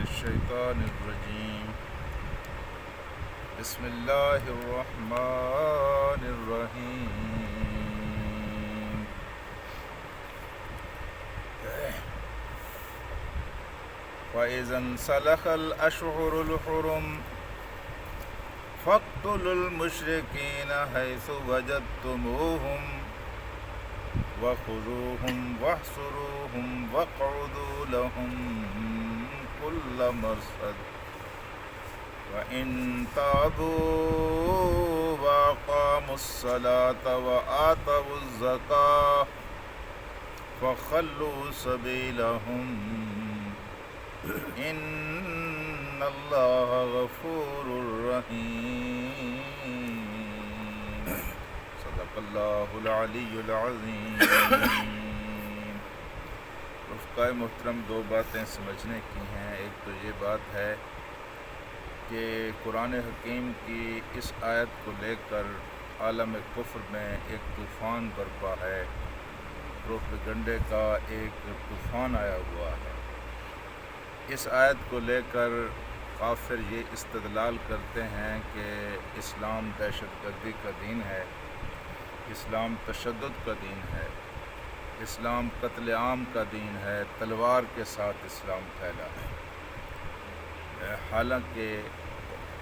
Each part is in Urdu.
الشيطان الرجيم. بسم الله الرحمن الرحيم. وإذا انسلخ الأشهر الحرم فاقتلوا المشركين حيث وجدتموهم وخذوهم واحصروهم واقعدوا لهم كل مرصد وإن تابوا وأقاموا الصلاة وآتوا الزكاة فخلوا سبيلهم إن الله غفور رحيم. صدق اللہ العلی العظیم. رفقائے محترم، دو باتیں سمجھنے کی ہیں. ایک تو یہ بات ہے کہ قرآن حکیم کی اس آیت کو لے کر عالم کفر میں ایک طوفان برپا ہے، پروپیگنڈے کا ایک طوفان آیا ہوا ہے. اس آیت کو لے کر کافر یہ استدلال کرتے ہیں کہ اسلام دہشت گردی کا دین ہے، اسلام تشدد کا دین ہے، اسلام قتل عام کا دین ہے، تلوار کے ساتھ اسلام پھیلا ہے. حالانکہ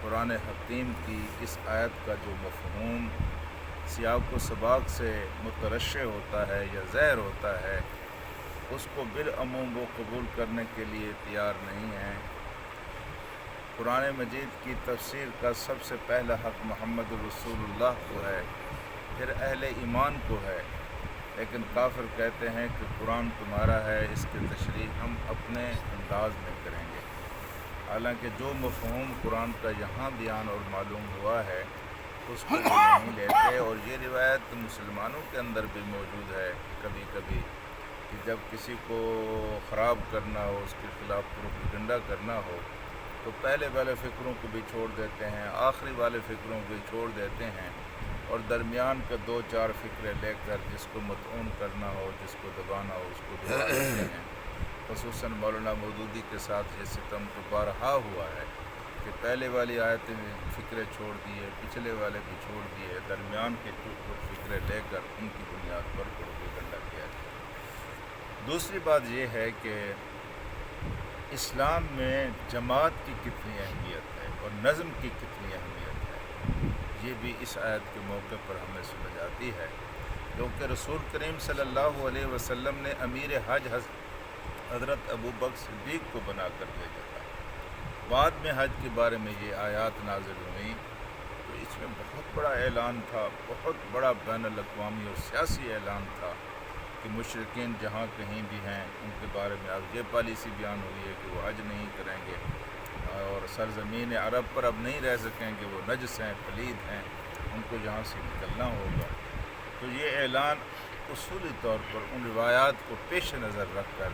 قرآن حکیم کی اس آیت کا جو مفہوم سیاق و سباق سے مترشح ہوتا ہے یا ظاہر ہوتا ہے، اس کو بالعموم وہ قبول کرنے کے لیے تیار نہیں ہیں. قرآن مجید کی تفسیر کا سب سے پہلا حق محمد رسول اللہ کو ہے، پھر اہل ایمان کو ہے. لیکن کافر کہتے ہیں کہ قرآن تمہارا ہے، اس کی تشریح ہم اپنے انداز میں کریں گے. حالانکہ جو مفہوم قرآن کا یہاں بیان اور معلوم ہوا ہے اس کو بھی نہیں لیتے. اور یہ روایت مسلمانوں کے اندر بھی موجود ہے کبھی کبھی کہ جب کسی کو خراب کرنا ہو، اس کے خلاف پروپیگنڈا کرنا ہو، تو پہلے والے فکروں کو بھی چھوڑ دیتے ہیں، آخری والے فکروں کو بھی چھوڑ دیتے ہیں، اور درمیان کے دو چار فکرے لے کر جس کو مطعون کرنا ہو، جس کو دبانا ہو، اس کو دبا دیتے ہیں. خصوصاً مولانا مودودی کے ساتھ یہ ستم تو بارہا ہوا ہے کہ پہلے والی آیتیں فکرے چھوڑ دیے، پچھلے والے بھی چھوڑ دیے، درمیان کے کچھ فکرے لے کر ان کی بنیاد پر پروپیگنڈا کیا جائے. دوسری بات یہ ہے کہ اسلام میں جماعت کی کتنی اہمیت ہے اور نظم کی کتنی اہمیت ہے، یہ بھی اس آیت کے موقع پر ہمیں سمجھ آتی ہے. کیونکہ رسول کریم صلی اللہ علیہ وسلم نے امیر حج حضرت ابو بکر صدیق کو بنا کر بھیجا تھا. بعد میں حج کے بارے میں یہ آیات نازل ہوئیں تو اس میں بہت بڑا اعلان تھا، بہت بڑا بین الاقوامی اور سیاسی اعلان تھا کہ مشرکین جہاں کہیں بھی ہیں ان کے بارے میں اب یہ پالیسی بیان ہوئی ہے کہ وہ حج نہیں کریں گے اور سرزمین عرب پر اب نہیں رہ سکیں گے، وہ نجس ہیں، پلید ہیں، ان کو یہاں سے نکلنا ہوگا. تو یہ اعلان اصولی طور پر ان روایات کو پیش نظر رکھ کر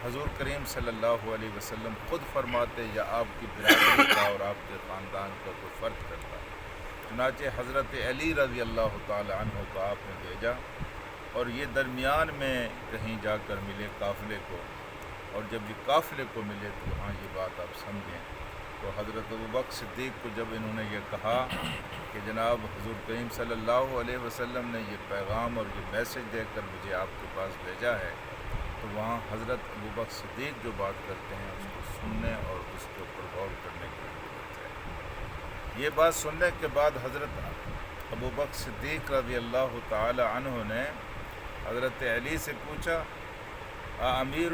حضور کریم صلی اللہ علیہ وسلم خود فرماتے یا آپ کی برادری کا اور آپ کے خاندان کا کوئی فرق کرتا. چنانچہ حضرت علی رضی اللہ تعالی عنہ کو آپ نے بھیجا اور یہ درمیان میں کہیں جا کر ملے قافلے کو، اور جب یہ قافلے کو ملے تو وہاں یہ بات آپ سمجھیں. تو حضرت ابوبکر صدیق کو جب انہوں نے یہ کہا کہ جناب حضور کریم صلی اللہ علیہ وسلم نے یہ پیغام اور یہ میسج دے کر مجھے آپ کے پاس بھیجا ہے، تو وہاں حضرت ابوبکر صدیق جو بات کرتے ہیں اس کو سننے اور اس کے اوپر غور کرنے کی ضرورت ہے. یہ بات سننے کے بعد حضرت ابوبکر صدیق رضی اللہ تعالی عنہ نے حضرت علی سے پوچھا، امیر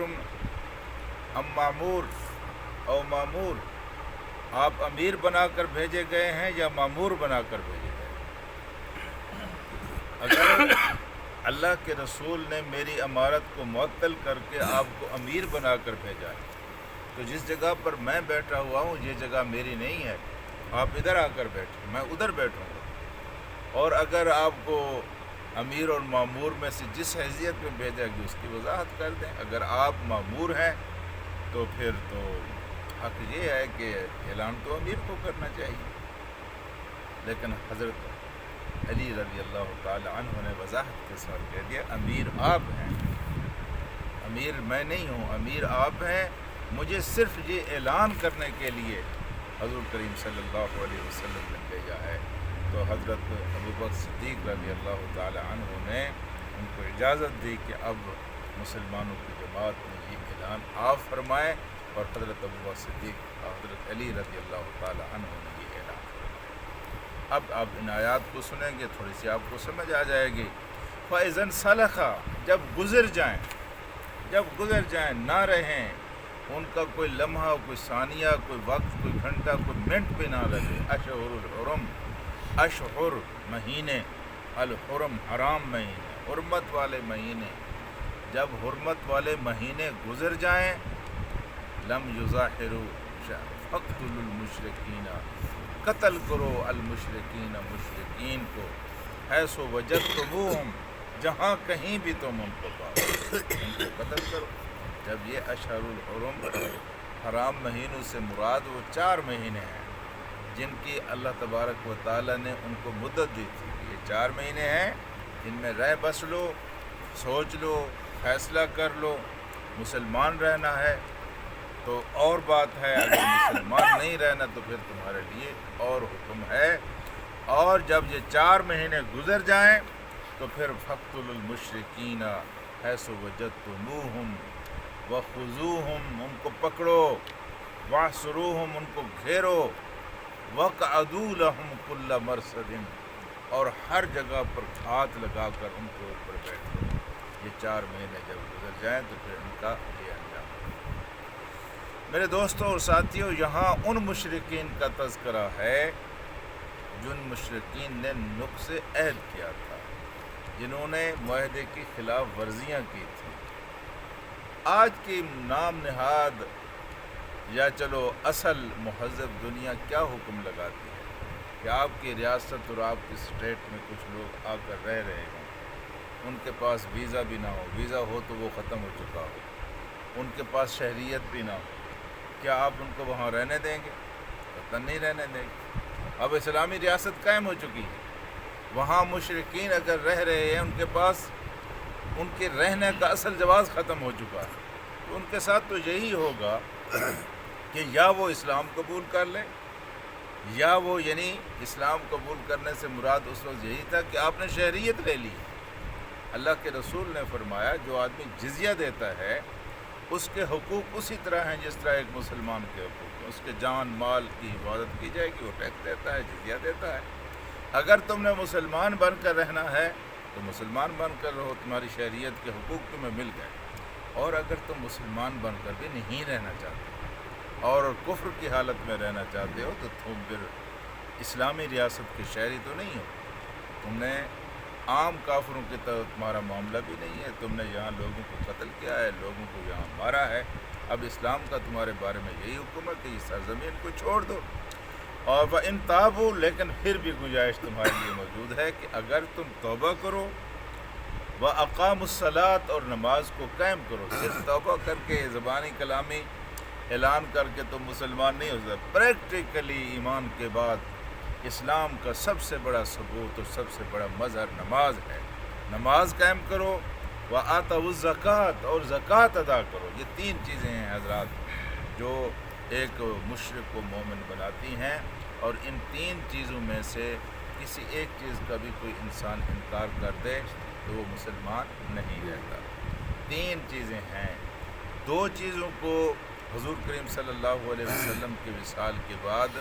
ام معمور او معمور، آپ امیر بنا کر بھیجے گئے ہیں یا معمور بنا کر بھیجے گئے؟ اگر اللہ کے رسول نے میری امارت کو معطل کر کے آپ کو امیر بنا کر بھیجا ہے تو جس جگہ پر میں بیٹھا ہوا ہوں یہ جگہ میری نہیں ہے، آپ ادھر آ کر بیٹھیں، میں ادھر بیٹھوں گا. اور اگر آپ کو امیر اور معمور میں سے جس حیثیت میں بھیجا گیا اس کی وضاحت کر دیں. اگر آپ معمور ہیں تو پھر تو حق یہ ہے کہ اعلان تو امیر کو کرنا چاہیے. لیکن حضرت علی رضی اللہ تعالی عنہ نے وضاحت کے ساتھ کہہ دیا، امیر آپ ہیں، امیر میں نہیں ہوں، امیر آپ ہیں. مجھے صرف یہ اعلان کرنے کے لیے حضور کریم صلی اللہ علیہ وسلم نے بھیجا ہے۔ تو حضرت ابوبکر صدیق رضی اللہ تعالی عنہ نے ان کو اجازت دی کہ اب مسلمانوں کی جماعت میں یہ اعلان آپ فرمائیں، اور حضرت ابوبکر صدیق اور حضرت علی رضی اللہ تعالی عنہ نے یہ اعلان فرمایا۔ اب آپ ان آیات کو سنیں گے، تھوڑی سی آپ کو سمجھ آ جائے گی۔ فَإِذَا انْسَلَخَ، جب گزر جائیں، نہ رہیں، ان کا کوئی لمحہ، کوئی ثانیہ، کوئی وقت، کوئی گھنٹہ، کوئی منٹ بھی نہ لگے۔ اشہر الحرم، اشہر مہینے، الحرم حرام مہینے، حرمت والے مہینے، جب حرمت والے مہینے گزر جائیں، لم یظاہروا فاقتلوا المشرکین، قتل کرو المشرکین، مشرکین کو، حیث وجدتموہم، جہاں کہیں بھی تم ان کو پاؤ ان کو قتل کرو۔ جب یہ اشہر الحرم حرام مہینوں سے مراد وہ 4 مہینے ہیں جن کی اللہ تبارک و تعالیٰ نے ان کو مدت دی تھی۔ یہ 4 مہینے ہیں جن میں رہ بس لو، سوچ لو، فیصلہ کر لو۔ مسلمان رہنا ہے تو اور بات ہے، اگر مسلمان نہیں رہنا تو پھر تمہارے لیے اور حکم ہے۔ اور جب یہ 4 مہینے گزر جائیں تو پھر فَاقْتُلُوا الْمُشْرِكِينَ حَيْثُ وَجَدتُّمُوهُمْ وَخُذُوهُمْ، ان کو پکڑو، وَاحْصُرُوهُمْ، ان کو گھیرو، وَاقْعُدُوا لَهُمْ كُلَّ مَرْصَدٍ، اور ہر جگہ پر ہاتھ لگا کر ان کے اوپر بیٹھو۔ یہ 4 مہینے جب گزر جائیں تو پھر ان کا یہ انجام۔ میرے دوستوں اور ساتھیوں، یہاں ان مشرکین کا تذکرہ ہے جن مشرکین نے نقض عہد کیا تھا، جنہوں نے معاہدے کی خلاف ورزیاں کی تھیں۔ آج کی نام نہاد یا چلو اصل مہذب دنیا کیا حکم لگاتی ہے کہ آپ کی ریاست اور آپ کی اسٹیٹ میں کچھ لوگ آ کر رہ رہے ہوں، ان کے پاس ویزا بھی نہ ہو، ویزا ہو تو وہ ختم ہو چکا ہو، ان کے پاس شہریت بھی نہ ہو، کیا آپ ان کو وہاں رہنے دیں گے؟ قطعاً نہیں رہنے دیں گے۔ اب اسلامی ریاست قائم ہو چکی ہے، وہاں مشرکین اگر رہ رہے ہیں، ان کے پاس ان کے رہنے کا اصل جواز ختم ہو چکا ہے، تو ان کے ساتھ تو یہی ہوگا کہ یا وہ اسلام قبول کر لیں، یا وہ یعنی اسلام قبول کرنے سے مراد اس وقت یہی تھا کہ آپ نے شہریت لے لی۔ اللہ کے رسول نے فرمایا جو آدمی جزیہ دیتا ہے اس کے حقوق اسی طرح ہیں جس طرح ایک مسلمان کے حقوق ہیں۔ اس کے جان مال کی حفاظت کی جائے گی، وہ ٹیکس دیتا ہے، جزیہ دیتا ہے۔ اگر تم نے مسلمان بن کر رہنا ہے تو مسلمان بن کر رہو، تمہاری شہریت کے حقوق تمہیں مل گئے۔ اور اگر تم مسلمان بن کر بھی نہیں رہنا چاہتے اور کفر کی حالت میں رہنا چاہتے ہو تو تم پھر اسلامی ریاست کے شہری تو نہیں ہو، تم نے عام کافروں کی طرح تمہارا معاملہ بھی نہیں ہے، تم نے یہاں لوگوں کو قتل کیا ہے، لوگوں کو یہاں مارا ہے۔ اب اسلام کا تمہارے بارے میں یہی حکم ہے کہ اس سرزمین کو چھوڑ دو۔ اور وَإِن تَابُوا، لیکن پھر بھی گنجائش تمہارے لیے موجود ہے کہ اگر تم توبہ کرو، وَأَقَامُوا الصَّلَاةَ، اور نماز کو قائم کرو۔ صرف توبہ کر کے زبانی کلامی اعلان کر کے تم مسلمان نہیں ہو سکتے، پریکٹیکلی ایمان کے بعد اسلام کا سب سے بڑا ثبوت اور سب سے بڑا مظہر نماز ہے۔ نماز قائم کرو، وَآتَوُا الزَّکَاةَ، اور زکوٰۃ ادا کرو۔ یہ 3 چیزیں ہیں حضرات جو ایک مشرک کو مومن بناتی ہیں، اور ان 3 چیزوں میں سے کسی ایک چیز کا بھی کوئی انسان انکار کر دے تو وہ مسلمان نہیں رہتا۔ 3 چیزیں ہیں۔ 2 چیزوں کو حضور کریم صلی اللہ علیہ وسلم کے وصال کے بعد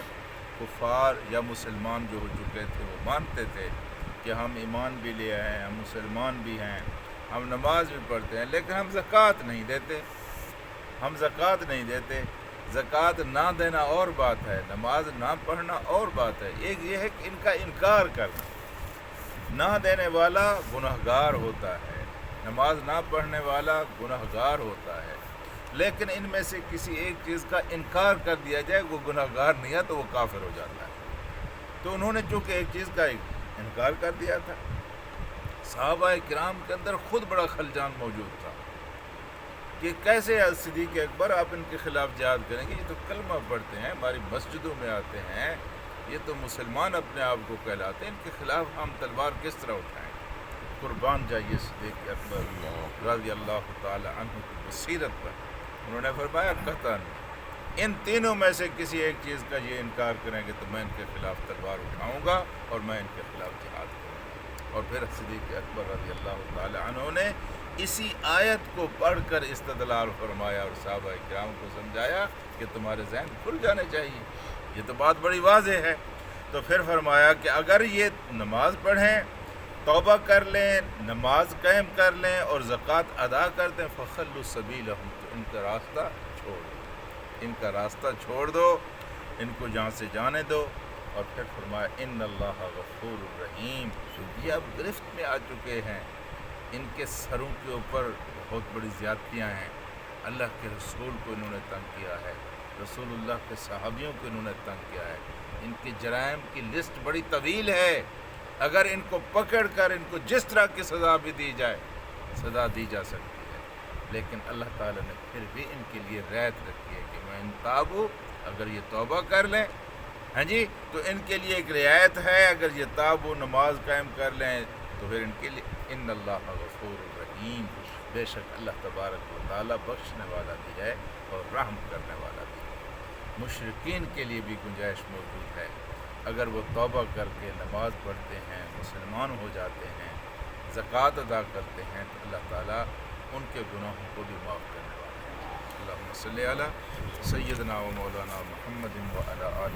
کفار یا مسلمان جو ہو چکے تھے وہ مانتے تھے کہ ہم ایمان بھی لے آئے ہیں، ہم مسلمان بھی ہیں، ہم نماز بھی پڑھتے ہیں، لیکن ہم زکوٰۃ نہیں دیتے، ہم زکوٰۃ نہیں دیتے۔ زکوٰۃ نہ دینا اور بات ہے، نماز نہ پڑھنا اور بات ہے۔ ایک یہ ہے کہ ان کا انکار کرنا، نہ دینے والا گنہگار ہوتا ہے، نماز نہ پڑھنے والا گنہگار ہوتا ہے، لیکن ان میں سے کسی ایک چیز کا انکار کر دیا جائے، وہ گنہگار نہیں ہے تو وہ کافر ہو جاتا ہے۔ تو انہوں نے چونکہ ایک چیز کا انکار کر دیا تھا، صحابہ کرام کے اندر خود بڑا خلجان موجود تھا کہ کیسے صدیق اکبر آپ ان کے خلاف جہاد کریں گے، یہ تو کلمہ پڑھتے ہیں، ہماری مسجدوں میں آتے ہیں، یہ تو مسلمان اپنے آپ کو کہلاتے ہیں، ان کے خلاف ہم تلوار کس طرح اٹھائیں؟ قربان جائیے صدیق اکبر رضی اللہ تعالی عنہ کی بصیرت پر انہوں نے فرمایا قطعاً ان تینوں میں سے کسی ایک چیز کا یہ انکار کریں گے تو میں ان کے خلاف تلوار اٹھاؤں گا اور میں ان کے خلاف جہاد کروں گا۔ اور پھر صدیق اکبر رضی اللہ تعالی عنہ نے اسی آیت کو پڑھ کر استدلال فرمایا اور صحابہ کرام کو سمجھایا کہ تمہارے ذہن کھل جانے چاہیے، یہ تو بات بڑی واضح ہے۔ تو پھر فرمایا کہ اگر یہ نماز پڑھیں، توبہ کر لیں، نماز قائم کر لیں اور زکوٰۃ ادا کر دیں، فخلوا سبیلہم، تو ان کا راستہ چھوڑ دو، ان کا راستہ چھوڑ دو، ان کو جہاں سے جانے دو۔ اور پھر فرمایا ان اللہ غفور الرحیم، یہ اب گرفت میں آ چکے ہیں، ان کے سروں کے اوپر بہت بڑی زیادتیاں ہیں، اللہ کے رسول کو انہوں نے تنگ کیا ہے، رسول اللہ کے صحابیوں کو انہوں نے تنگ کیا ہے، ان کے جرائم کی لسٹ بڑی طویل ہے، اگر ان کو پکڑ کر ان کو جس طرح کی سزا بھی دی جائے سزا دی جا سکتی ہے، لیکن اللہ تعالیٰ نے پھر بھی ان کے لیے رعایت رکھی ہے کہ میں ان تابو، اگر یہ توبہ کر لیں، ہاں جی، تو ان کے لیے ایک رعایت ہے، اگر یہ تابو نماز قائم کر لیں تو پھر ان کے لیے ان اللہ غفور الرحیم، بے شک اللہ تبارک و تعالیٰ بخشنے والا بھی ہے اور رحم کرنے والا بھی ہے۔ مشرکین کے لیے بھی گنجائش موجود ہے، اگر وہ توبہ کر کے نماز پڑھتے ہیں، مسلمان ہو جاتے ہیں، زکوٰۃ ادا کرتے ہیں، تو اللہ تعالیٰ ان کے گناہوں کو بھی معاف کرنے والا ہے۔ اللہم صلی علی سیدنا و مولانا محمد و علی آلہ